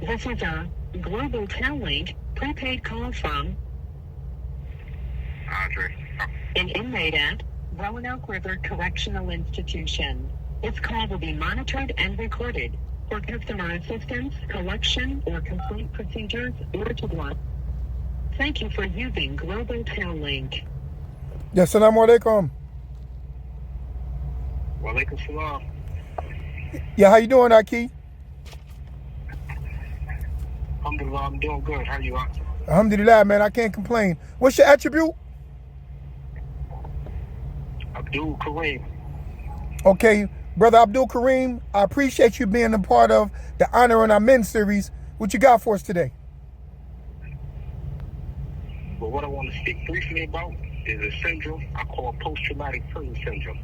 This is a Global Tel-Link prepaid call from an inmate at Roanoke River Correctional Institution. This call will be monitored and recorded for customer assistance, collection, or complaint procedures, or to block. Thank you for using Global Tel-Link. Yes, Assalamu alaikum. Wa alaikum salam. Yeah, how you doing, Aki? Alhamdulillah, I'm doing good. How you are? Alhamdulillah, man, I can't complain. What's your attribute? Abdul Kareem. Okay, Brother Abdul Kareem, I appreciate you being a part of the Honor in Our Men series. What you got for us today? Well, what I want to speak briefly about is a syndrome I call post-traumatic prison syndrome.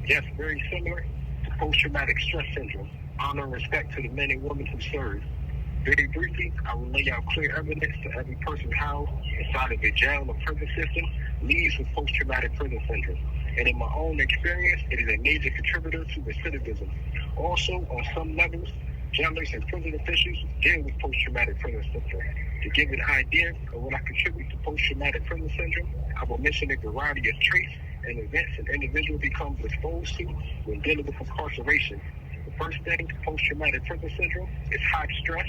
Yes, very similar to post-traumatic stress syndrome. Honor and respect to the men and women who serve. Very briefly, I will lay out clear evidence to every person housed inside of a jail or prison system leaves with post-traumatic prison syndrome. And in my own experience, it is a major contributor to recidivism. Also, on some levels, jailers and prison officials deal with post-traumatic prison syndrome. To give you an idea of what I contribute to post-traumatic prison syndrome, I will mention a variety of traits and events an individual becomes exposed to when dealing with incarceration. The first thing, post-traumatic prison syndrome, is high stress,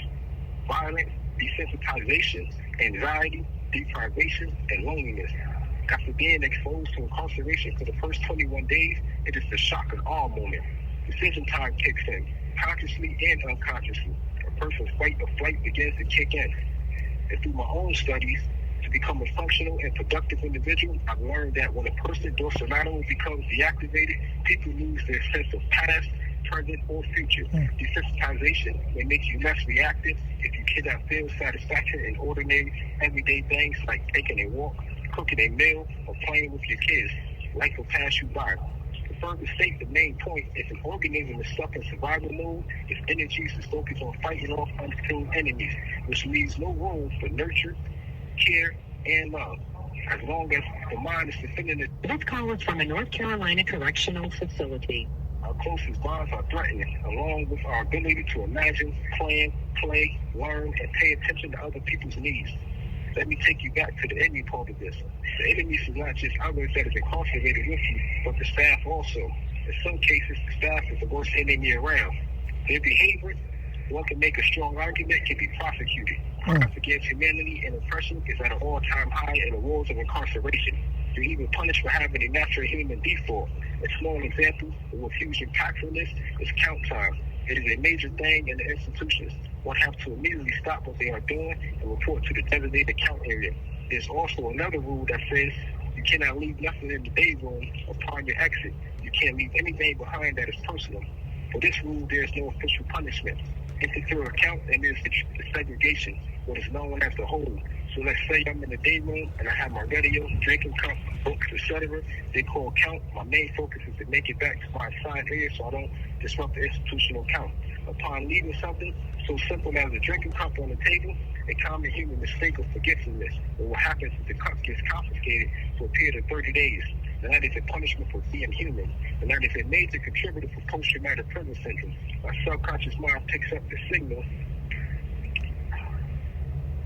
violence, desensitization, anxiety, deprivation, and loneliness. After being exposed to incarceration for the first 21 days, it is the shock and awe moment. Decision time kicks in, consciously and unconsciously. A person's fight or flight begins to kick in. And through my own studies, to become a functional and productive individual, I've learned that when a person dorsolateral becomes deactivated, people lose their sense of past, present, or future. Desensitization may make you less reactive if you cannot feel satisfaction in ordinary, everyday things like taking a walk, cooking a meal, or playing with your kids. Life will pass you by. To further state the main point, if an organism is stuck in survival mode, its energies is focused on fighting off unseen enemies, which leaves no room for nurture, care, and love. As long as the mind is defending it. This call is from a North Carolina correctional facility. Our closest bonds are threatened, along with our ability to imagine, plan, play, learn, and pay attention to other people's needs. Let me take you back to the enemy part of this. The enemy is not just others that is incarcerated with you, but the staff also. In some cases, the staff is the worst enemy around. Their behavior, one can make a strong argument, can be prosecuted. Crimes against humanity and oppression is at an all-time high in the walls of incarceration. You're even punished for having a natural human default. A small example of what huge impactfulness is count time. It is a major thing in the institutions. One has to immediately stop what they are doing and report to the designated count area. There's also another rule that says you cannot leave nothing in the day room upon your exit. You can't leave anything behind that is personal. For this rule, there is no official punishment. Interfere count and there's the segregation, what is known as the hold. So let's say I'm in the day room and I have my radio, drinking cup, books, etc. They call count. My main focus is to make it back to my assigned area so I don't disrupt the institutional count. Upon leaving something so simple as a drinking cup on the table, a common human mistake of forgetfulness. And what happens is the cup gets confiscated for a period of 30 days. And that is a punishment for being human. And that is a major contributor for post-traumatic prison syndrome. My subconscious mind picks up the signal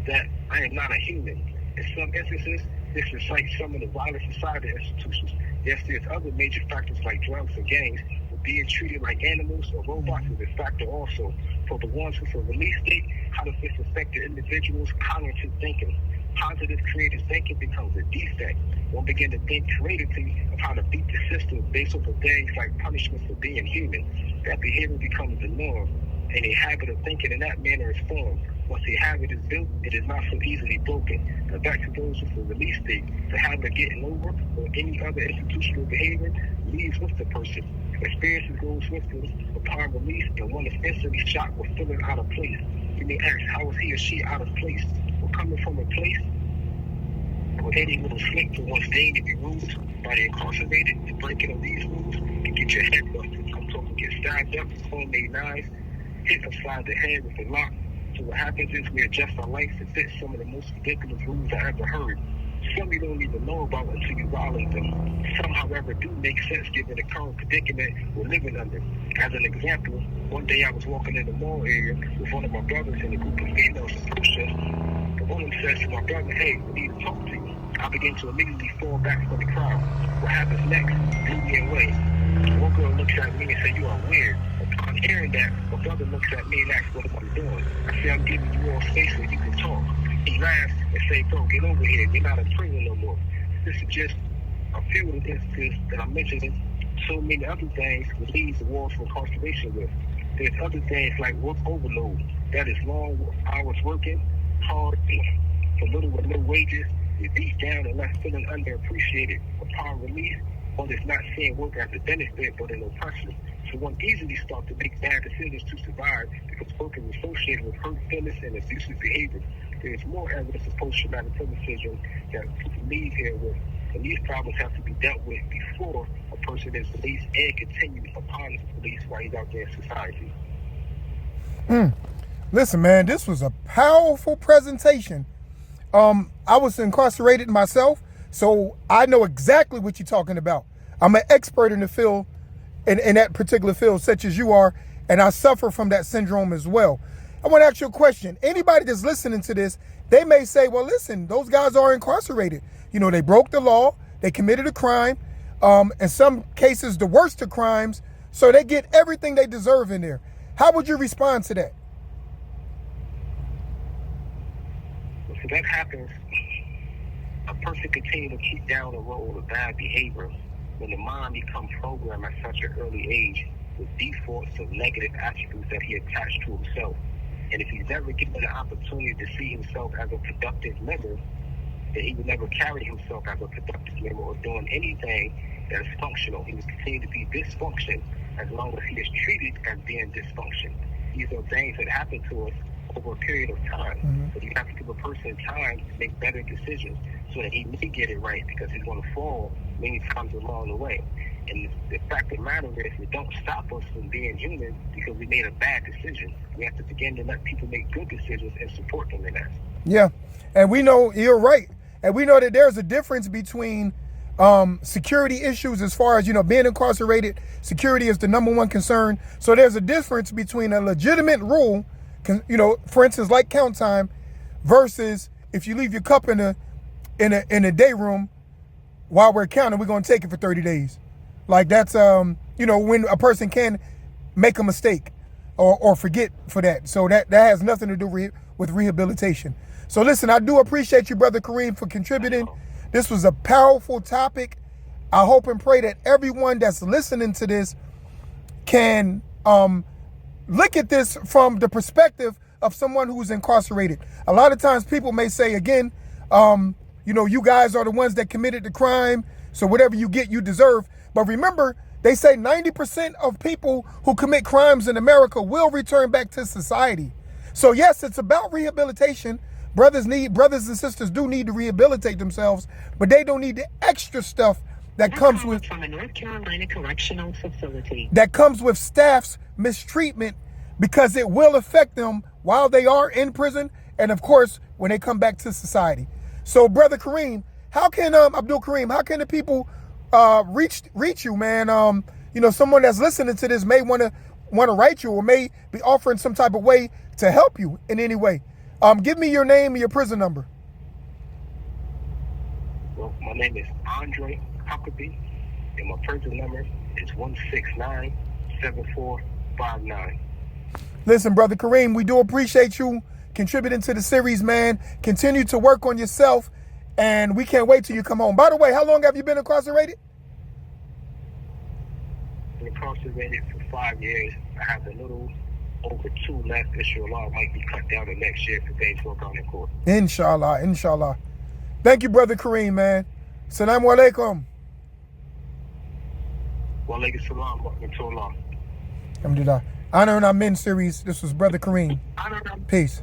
that I am not a human. In some instances, this incites some of the violence inside the institutions. Yes, there's other major factors like drugs and gangs, but being treated like animals or robots is a factor also. For the ones with a release date, how does this affect the individual's cognitive thinking? Positive creative thinking becomes a defect. One begin to think creatively of how to beat the system based off of things like punishment for being human. That behavior becomes the norm, and a habit of thinking in that manner is formed. Once a habit is built, it is not so easily broken. Now back to those with a release date, the habit of getting over or any other institutional behavior leaves with the person. Experiences go swiftly upon release, and one is instantly shocked with feeling out of place. You may ask, how is he or she out of place? Well, coming from a place where any little slip for one's gain to be ruled by the incarcerated, the breaking of these rules can get your head busted. I'm talking get stabbed up, homemade knives, hit upside the head with a lock. So what happens is we adjust our life to fit some of the most ridiculous rules I ever heard. some you don't even know about until you violate them. Some, however, do make sense given the current predicament we're living under. As an example, one day I was walking in the mall area with one of my brothers and a group of females approached us. The woman says to my brother, "Hey, we need to talk to you." I began to immediately fall back from the crowd. What happens next blew me away. One girl looks at me and says, "You are weird." Upon hearing that, my brother looks at me and asks what I'm doing. I say, "I'm giving you all space so you can talk." He laughs and says, "Bro, get over here. You're not a prisoner no more." This is just a few of the instances that I'm mentioning. So many other things that leads to walls for incarceration with. There's other things like work overload. That is long hours working, hard, for little or no wages. You're beat down and left feeling underappreciated. Upon release, one is not seeing work as a benefit but an oppression. So one easily starts to make bad decisions to survive because work is associated with hurt feelings and abusive behavior. There is more evidence of post-traumatic stress syndrome that people leave here with, and these problems have to be dealt with before a person is released and continues upon his release while he's out there in society. Listen, man, this was a powerful presentation. I was incarcerated myself, so I know exactly what you're talking about. I'm an expert in the field, in that particular field, such as you are, and I suffer from that syndrome as well. I want to ask you a question. Anybody that's listening to this, they may say, well, listen, those guys are incarcerated. You know, they broke the law, they committed a crime, in some cases, the worst of crimes, so they get everything they deserve in there. How would you respond to that? If that happens, a person continue to keep down the road of bad behavior when the mind becomes programmed at such an early age with defaults of negative attributes that he attached to himself. And if he's ever given an opportunity to see himself as a productive member, then he would never carry himself as a productive member or doing anything that is functional. He would continue to be dysfunction as long as he is treated as being dysfunction. These are things that happen to us over a period of time. But you have to give a person time to make better decisions so that he may get it right, because he's going to fall many times along the way. And the fact of the matter is, it don't stop us from being human because we made a bad decision. We have to begin to let people make good decisions and support them in that. Yeah, and we know you're right. And we know that there's a difference between security issues as far as, you know, being incarcerated. Security is the number one concern. So there's a difference between a legitimate rule, you know, for instance, like count time, versus if you leave your cup in a day room while we're counting, we're going to take it for 30 days. Like that's, you know, when a person can make a mistake or forget for that. So that has nothing to do with rehabilitation. So listen, I do appreciate you, Brother Kareem, for contributing. This was a powerful topic. I hope and pray that everyone that's listening to this can look at this from the perspective of someone who's incarcerated. A lot of times people may say, again, you know, you guys are the ones that committed the crime, so whatever you get, you deserve. But remember, they say 90% of people who commit crimes in America will return back to society. So yes, it's about rehabilitation. Brothers and sisters do need to rehabilitate themselves, but they don't need the extra stuff that comes with from a North Carolina correctional facility. That comes with staff's mistreatment, because it will affect them while they are in prison and, of course, when they come back to society. So, Brother Kareem, how can Abdul Kareem, how can the people reach you, man? You know, someone that's listening to this may want to write you or may be offering some type of way to help you in any way. Give me your name and your prison number. Well, my name is Andre Huckabee, and my prison number is 169-7459. Listen, Brother Kareem, we do appreciate you contributing to the series, man. Continue to work on yourself, and we can't wait till you come home. By the way, how long have you been incarcerated? Been incarcerated for 5 years. I have a little over 2 left. Inshallah, might be cut down to next year if things work out in court. Inshallah, inshallah. Thank you, Brother Kareem, man. Assalamu alaikum. Wa alaikum salam wa rahmatullah. Alhamdulillah. Honor in Our Men series. This was Brother Kareem. Peace.